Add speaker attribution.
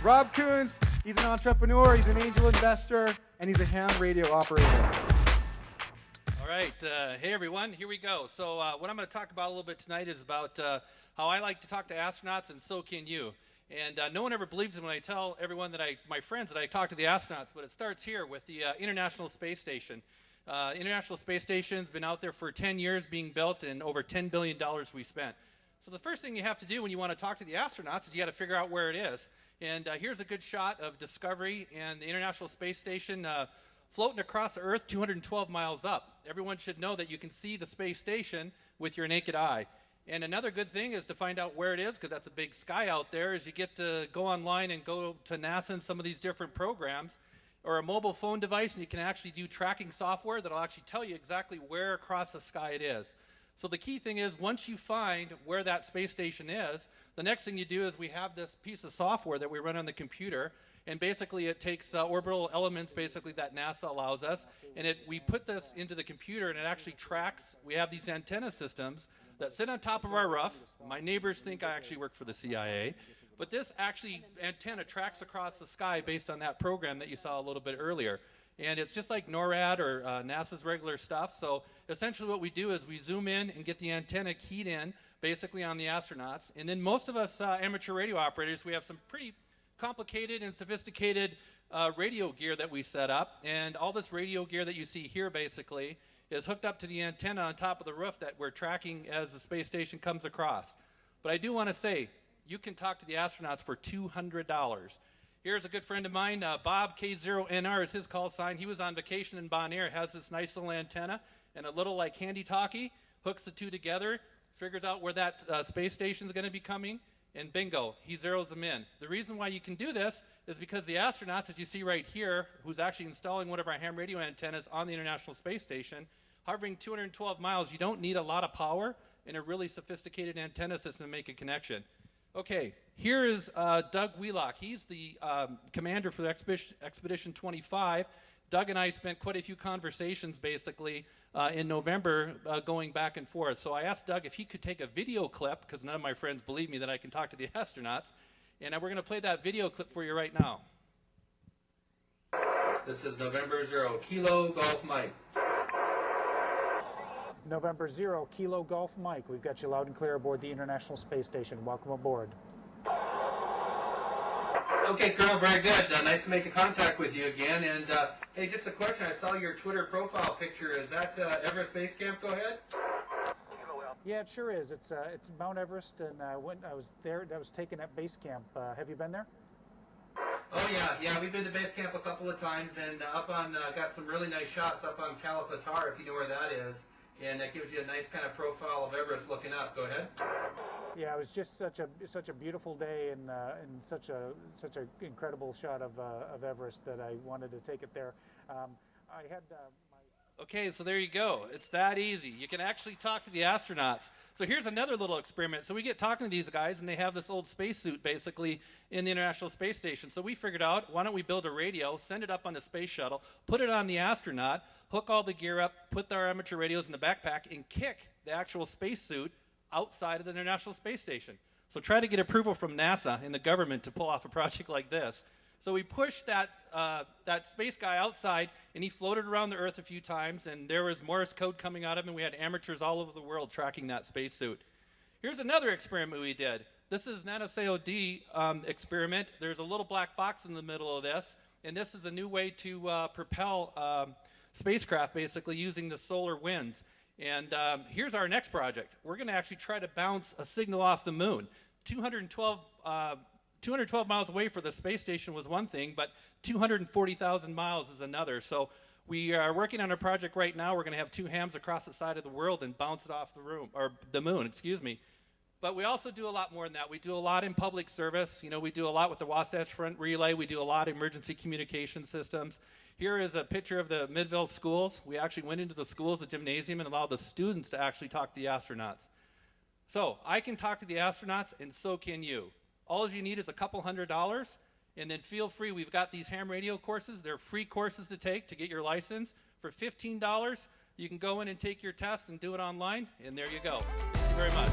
Speaker 1: Robb Kunz, he's an entrepreneur, he's an angel investor, and he's a ham radio operator.
Speaker 2: All right, hey everyone, here we go. So what I'm going to talk about a little bit tonight is about how I like to talk to astronauts, and so can you. And no one ever believes it when I tell everyone that my friends that I talk to the astronauts, but it starts here with the International Space Station. International Space Station's been out there for 10 years being built, and over $10 billion we spent. So the first thing you have to do when you want to talk to the astronauts is you got to figure out where it is. And here's a good shot of Discovery and the International Space Station floating across the Earth 212 miles up. Everyone should know that you can see the space station with your naked eye. And another good thing is to find out where it is, because that's a big sky out there, is you get to go online and go to NASA and some of these different programs, or a mobile phone device, and you can actually do tracking software that'll actually tell you exactly where across the sky it is. So the key thing is, once you find where that space station is, the next thing you do is we have this piece of software that we run on the computer, and basically it takes orbital elements basically that NASA allows us, and we put this into the computer, and it actually tracks. We have these antenna systems that sit on top of our roof. My neighbors think I actually work for the CIA, but this actually antenna tracks across the sky based on that program that you saw a little bit earlier. And it's just like NORAD or NASA's regular stuff. So essentially what we do is we zoom in and get the antenna keyed in basically on the astronauts. And then most of us amateur radio operators, we have some pretty complicated and sophisticated radio gear that we set up. And all this radio gear that you see here basically is hooked up to the antenna on top of the roof that we're tracking as the space station comes across. But I do want to say, you can talk to the astronauts for $200. Here's a good friend of mine, Bob K0NR is his call sign. He was on vacation in Bonaire, has this nice little antenna and a little like handy-talkie, hooks the two together, figures out where that space station is going to be coming, and bingo, he zeroes them in. The reason why you can do this is because the astronauts, as you see right here, who's actually installing one of our ham radio antennas on the International Space Station, hovering 212 miles, you don't need a lot of power and a really sophisticated antenna system to make a connection. Okay, here is Doug Wheelock. He's the commander for the Expedition 25. Doug and I spent quite a few conversations basically in November going back and forth. So I asked Doug if he could take a video clip, because none of my friends believe me that I can talk to the astronauts, and we're going to play that video clip for you right now. This is November 0 Kilo Golf Mike.
Speaker 3: November 0 Kilo Golf Mike. We've got you loud and clear aboard the International Space Station. Welcome aboard.
Speaker 2: Okay, Colonel, very good. Nice to make a contact with you again. And hey, just a question. I saw your Twitter profile picture. Is that Everest Base Camp? Go ahead.
Speaker 3: Yeah, it sure is. It's Mount Everest, and I was there. I was taken at base camp. Have you been there?
Speaker 2: Oh yeah. We've been to base camp a couple of times, and up on got some really nice shots up on Kalapatar, if you know where that is. And that gives you a nice kind of profile of Everest looking up. Go ahead.
Speaker 3: Yeah, it was just such a beautiful day, and such a incredible shot of Everest that I wanted to take it there. I had
Speaker 2: Okay, so there you go. It's that easy. You can actually talk to the astronauts. So here's another little experiment. So we get talking to these guys, and they have this old spacesuit basically in the International Space Station. So we figured out, why don't we build a radio, send it up on the space shuttle, put it on the astronaut, hook all the gear up, put our amateur radios in the backpack, and kick the actual spacesuit outside of the International Space Station. So try to get approval from NASA and the government to pull off a project like this. So we pushed that space guy outside, and he floated around the Earth a few times, and there was Morse code coming out of him, and we had amateurs all over the world tracking that spacesuit. Here's another experiment we did. This is NanoCOD experiment. There's a little black box in the middle of this, and this is a new way to propel spacecraft basically using the solar winds. And here's our next project. We're going to actually try to bounce a signal off the moon. 212 miles away for the space station was one thing, but 240,000 miles is another. So we are working on a project right now. We're going to have two hams across the side of the world and bounce it off the moon, excuse me. But we also do a lot more than that. We do a lot in public service. You know, we do a lot with the Wasatch Front Relay. We do a lot of emergency communication systems. Here is a picture of the Midville schools. We actually went into the schools, the gymnasium, and allowed the students to actually talk to the astronauts. So I can talk to the astronauts, and so can you. All you need is a couple $100, and then feel free. We've got these ham radio courses. They're free courses to take to get your license. For $15, you can go in and take your test and do it online, and there you go. Thank you very much.